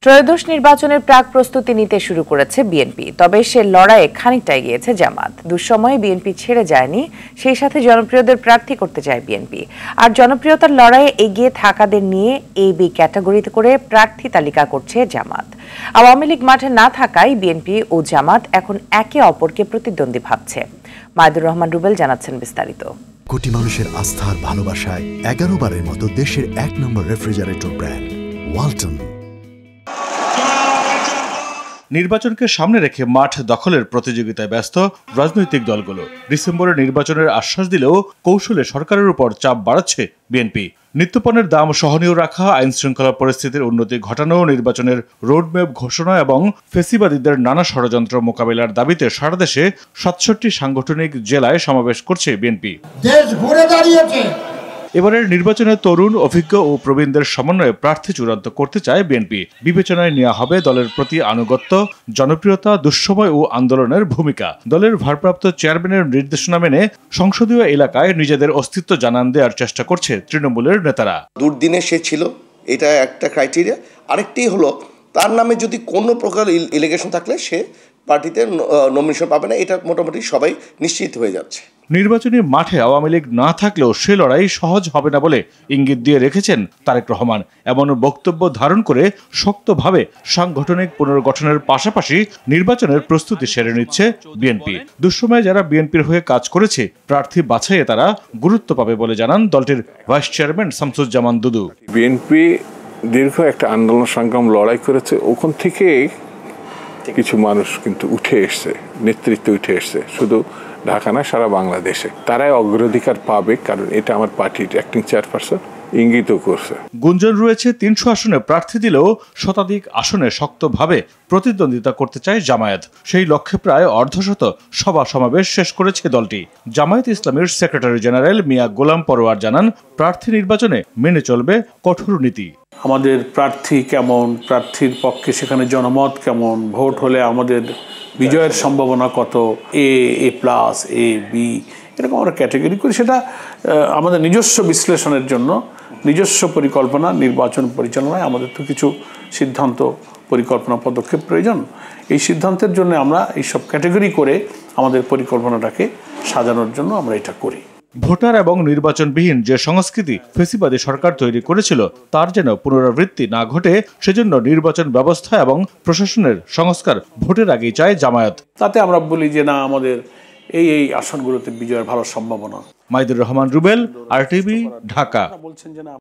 ত্রয়োদশ নির্বাচনের প্রাক প্রস্তুতি নিতে শুরু করেছে বিএনপি। তবে সে লড়াইয়ে খানিকটা এগিয়েছে জামাত। দুঃসময়ে বিএনপি ছেড়ে যায়নি, সেই সাথে জনপ্রিয়দের প্রার্থী করতে চায় বিএনপি। আর জনপ্রিয়তার লড়াইয়ে এগিয়ে থাকাদের নিয়ে এবি ক্যাটাগরিতে করে প্রার্থী তালিকা করছে জামাত। আওয়ামী লীগ মাঠে না থাকায় বিএনপি ও জামাত এখন একে অপরকে প্রতিদ্বন্দ্বী ভাবছে। মাইদুর রহমান রুবেল জানাচ্ছেন বিস্তারিত। কোটি মানুষের আস্থার ভালোবাসায় 11 বারের মতো দেশের 1 নম্বর রেফ্রিজারেটর ব্র্যান্ড ওয়ালটন। নির্বাচনকে সামনে রেখে মাঠ দখলের প্রতিযোগিতায় ব্যস্ত রাজনৈতিক দলগুলো। ডিসেম্বরে নির্বাচনের আশ্বাস দিলেও কৌশলে সরকারের উপর চাপ বাড়াচ্ছে বিএনপি। নিত্যপণ্যের দাম সহনীয় রাখা, আইন শৃঙ্খলা পরিস্থিতির উন্নতি ঘটানো, নির্বাচনের রোডম্যাপ ঘোষণা এবং ফেসিবাদীদের নানা ষড়যন্ত্র মোকাবিলার দাবিতে সারা দেশে 67 সাংগঠনিক জেলায় সমাবেশ করছে বিএনপি। দেশ ঘুরে দাঁড়িয়েছে। এবারের নির্বাচনে তরুণ, অভিজ্ঞ ও প্রবীণদের সমন্বয়ে প্রার্থী চূড়ান্ত করতে চায় বিএনপি। বিবেচনায় নেওয়া হবে দলের প্রতি আনুগত্য, জনপ্রিয়তা, দুঃসময় ও আন্দোলনের ভূমিকা। দলের ভারপ্রাপ্ত চেয়ারম্যানের নির্দেশনা মেনে সংসদীয় এলাকায় নিজেদের অস্তিত্ব জানান দেওয়ার চেষ্টা করছে তৃণমূলের নেতারা। দুর্দিনে সে ছিল, এটা একটা ক্রাইটেরিয়া। আরেকটি হলো তার নামে যদি কোনো প্রকার এলিগেশন থাকলে সে পার্টিতে নমিনেশন পাবে না, এটা মোটামুটি সবাই নিশ্চিত হয়ে যাচ্ছে। নির্বাচনী মাঠে আওয়ামী লীগ না থাকলেও সে লড়াই সহজ হবে না বলে ইঙ্গিত দিয়ে রেখেছেন তারেক রহমান। এমন বক্তব্য ধারণ করে শক্তভাবে সাংগঠনিক পুনর্গঠনের পাশাপাশি নির্বাচনের প্রস্তুতি সেরে নিচ্ছে বিএনপি। দুঃসময়ে যারা বিএনপির হয়ে কাজ করেছে, প্রার্থী বাছাইয়ে তারা গুরুত্ব পাবে বলে জানান দলটির ভাইস চেয়ারম্যান শামসুজ্জামান দুদু। বিএনপি দীর্ঘ একটা আন্দোলন সংগ্রাম লড়াই করেছে, ওখান থেকে কিছু মানুষ কিন্তু উঠে এসছে, নেতৃত্ব উঠে এসছে, শুধু ঢাকা না সারা বাংলাদেশে। তারাই অগ্রাধিকার পাবে, কারণ এটা আমার পার্টির অ্যাক্টিং চেয়ারপারসন ইঙ্গিত করছে। গুঞ্জন রয়েছে 300 আসনে প্রার্থী দিলেও শতাধিক আসনে শক্তভাবে প্রতিদ্বন্দ্বিতা করতে চায় জামায়াত। সেই লক্ষ্যে প্রায় অর্ধশত সভা সমাবেশ শেষ করেছে দলটি। জামায়াত ইসলামের সেক্রেটারি জেনারেল মিয়া গোলাম পরোয়ার জানান, প্রার্থী নির্বাচনে মেনে চলবে কঠোর নীতি। আমাদের প্রার্থী কেমন, প্রার্থীর পক্ষে সেখানে জনমত কেমন, ভোট হলে আমাদের বিজয়ের সম্ভাবনা কত, এ প্লাস, এ বি, এরকম আমরা ক্যাটাগরি করি। সেটা আমাদের নিজস্ব বিশ্লেষণের জন্য, নিজস্ব পরিকল্পনা, নির্বাচন পরিচালনায় আমাদের তো কিছু সিদ্ধান্ত, পরিকল্পনা, পদক্ষেপ প্রয়োজন। এই সিদ্ধান্তের জন্য আমরা এইসব ক্যাটাগরি করে আমাদের পরিকল্পনাটাকে সাজানোর জন্য আমরা এটা করি। ভোটার এবং নির্বাচনবিহীন যে সংস্কৃতি ফেসিবাদী সরকার তৈরি করেছিল, তার যেন পুনরাবৃত্তি না ঘটে, সেজন্য নির্বাচন ব্যবস্থা এবং প্রশাসনের সংস্কার ভোটের আগেই চায় জামায়াত। তাতে আমরা বলি যে না, আমাদের এই আসনগুলোতে বিজয়ের ভালো সম্ভাবনা। মাইদুর রহমান রুবেল, RTV, ঢাকা। বলছেন যে না।